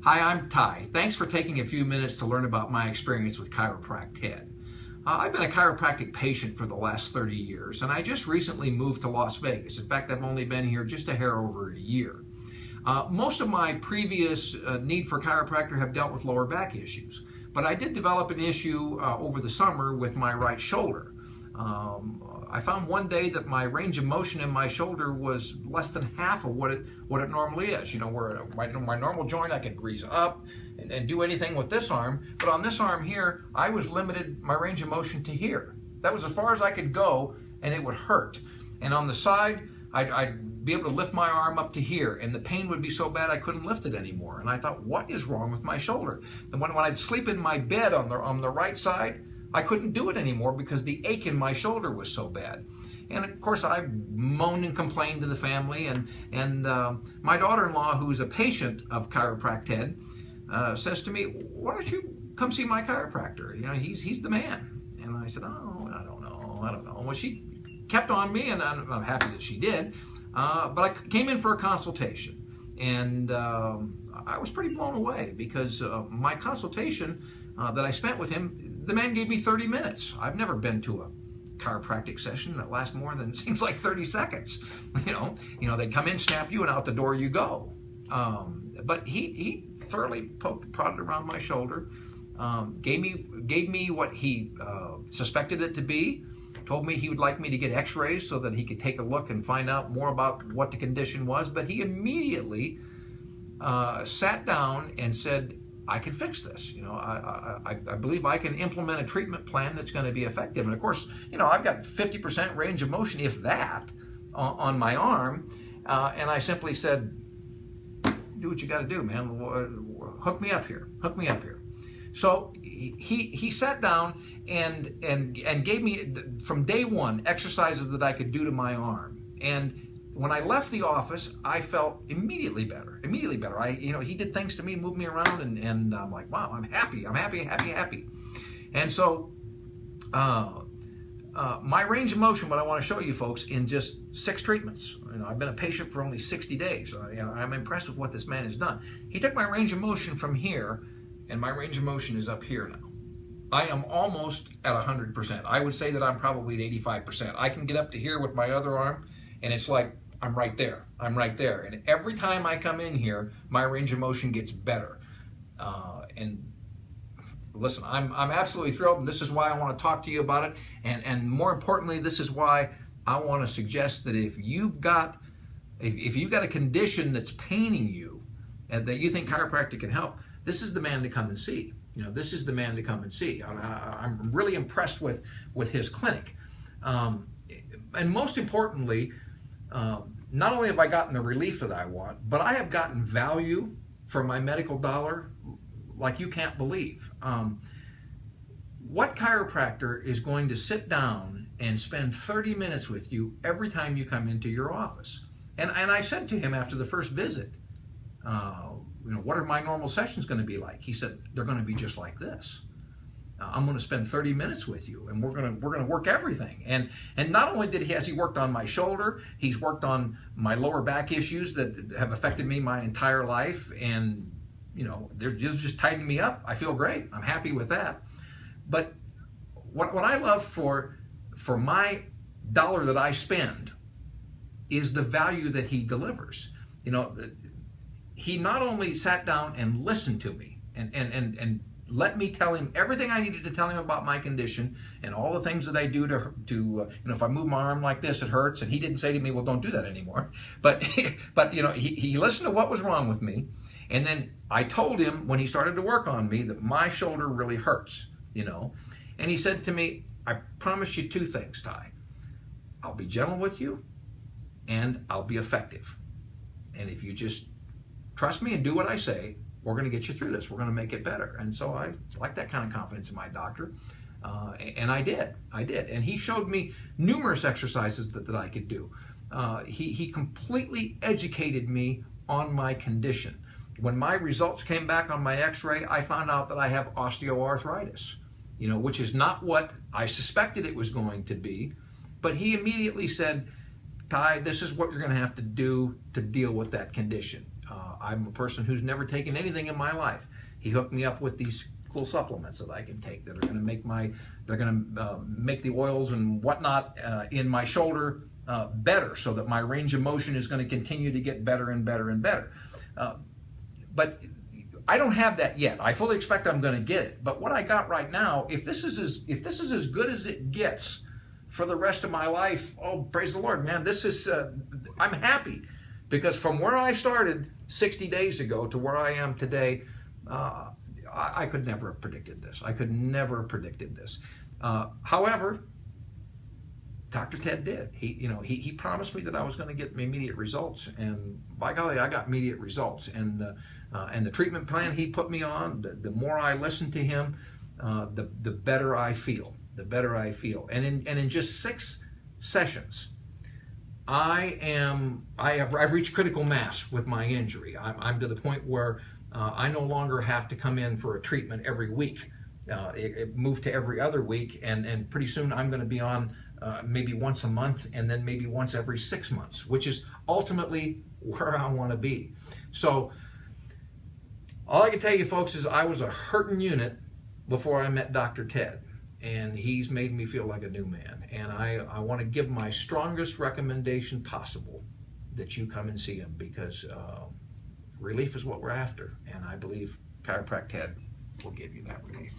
Hi, I'm Ty. Thanks for taking a few minutes to learn about my experience with ChiropracTED. I've been a chiropractic patient for the last 30 years, and I just recently moved to Las Vegas. In fact, I've only been here just a hair over a year. Most of my previous need for chiropractor have dealt with lower back issues, but I did develop an issue over the summer with my right shoulder. I found one day that my range of motion in my shoulder was less than half of what it normally is. You know, where my normal joint I could grease up and do anything with this arm, but on this arm here, I was limited my range of motion to here. That was as far as I could go, and it would hurt. And on the side, I'd be able to lift my arm up to here, and the pain would be so bad I couldn't lift it anymore. And I thought, what is wrong with my shoulder? And when I'd sleep in my bed on the right side, I couldn't do it anymore because the ache in my shoulder was so bad. And of course, I moaned and complained to the family, and my daughter-in-law, who's a patient of ChiropracTED, says to me, "Why don't you come see my chiropractor? You know, he's the man." And I said, "Oh, I don't know." Well, she kept on me, and I'm happy that she did. But I came in for a consultation, and I was pretty blown away because my consultation that I spent with him, the man gave me 30 minutes. I've never been to a chiropractic session that lasts more than, seems like 30 seconds. You know, they come in, snap you, and out the door you go. But he thoroughly prodded around my shoulder, gave me what he suspected it to be, told me he would like me to get x-rays so that he could take a look and find out more about what the condition was. But he immediately sat down and said, "I can fix this. You know, I believe I can implement a treatment plan that's going to be effective." And of course, you know, I've got 50% range of motion, if that, on my arm. And I simply said, "Do what you got to do, man. Hook me up here. Hook me up here." So he sat down and gave me, from day one, exercises that I could do to my arm. And when I left the office, I felt immediately better. He did things to me, moved me around, and I'm like, wow, I'm happy. And so my range of motion, what I want to show you folks, in just 6 treatments. You know, I've been a patient for only 60 days. I'm impressed with what this man has done. He took my range of motion from here, and my range of motion is up here now. I am almost at 100%. I would say that I'm probably at 85%. I can get up to here with my other arm, and it's like I'm right there. And every time I come in here, my range of motion gets better. And listen, I'm absolutely thrilled, and this is why I want to talk to you about it. And more importantly, this is why I want to suggest that if you've got a condition that's paining you and that you think chiropractic can help, this is the man to come and see. You know, this is the man to come and see. I'm really impressed with his clinic. And most importantly, not only have I gotten the relief that I want, but I have gotten value for my medical dollar like you can't believe. What chiropractor is going to sit down and spend 30 minutes with you every time you come into your office? And I said to him after the first visit, you know, what are my normal sessions going to be like? He said, they're going to be just like this. I'm going to spend 30 minutes with you, and we're going to work everything. And not only has he worked on my shoulder, he's worked on my lower back issues that have affected me my entire life. And you know, they're just tightening me up. I feel great. I'm happy with that. But what I love for my dollar that I spend is the value that he delivers. You know, he not only sat down and listened to me and let me tell him everything I needed to tell him about my condition and all the things that I do to you know, if I move my arm like this, it hurts. And he didn't say to me, well, don't do that anymore. But you know, he listened to what was wrong with me. And then I told him when he started to work on me that my shoulder really hurts, you know. And he said to me, I promise you 2 things, Ty. I'll be gentle with you, and I'll be effective. And if you just trust me and do what I say, we're going to get you through this. We're going to make it better. And so I like that kind of confidence in my doctor. And I did. And he showed me numerous exercises that I could do. He completely educated me on my condition. When my results came back on my x-ray, I found out that I have osteoarthritis, you know, which is not what I suspected it was going to be. But he immediately said, Ty, this is what you're going to have to do to deal with that condition. I'm a person who's never taken anything in my life. He hooked me up with these cool supplements that I can take that are going to make make the oils and whatnot in my shoulder better, so that my range of motion is going to continue to get better and better and better. But I don't have that yet. I fully expect I'm going to get it. But what I got right now, if this is as good as it gets for the rest of my life, oh, praise the Lord, man! This is I'm happy, because from where I started 60 days ago to where I am today, I could never have predicted this. I could never have predicted this. However, Dr. Ted did. He promised me that I was going to get immediate results, and by golly, I got immediate results. And the treatment plan he put me on, the more I listen to him, the better I feel. The better I feel. And in just 6 sessions, I've reached critical mass with my injury. I'm to the point where I no longer have to come in for a treatment every week. It moved to every other week, and pretty soon I'm going to be on maybe once a month, and then maybe once every 6 months, which is ultimately where I want to be. So all I can tell you, folks, is I was a hurting unit before I met Dr. Ted, and he's made me feel like a new man. And I want to give my strongest recommendation possible that you come and see him, because relief is what we're after, and I believe ChiropracTED will give you that relief.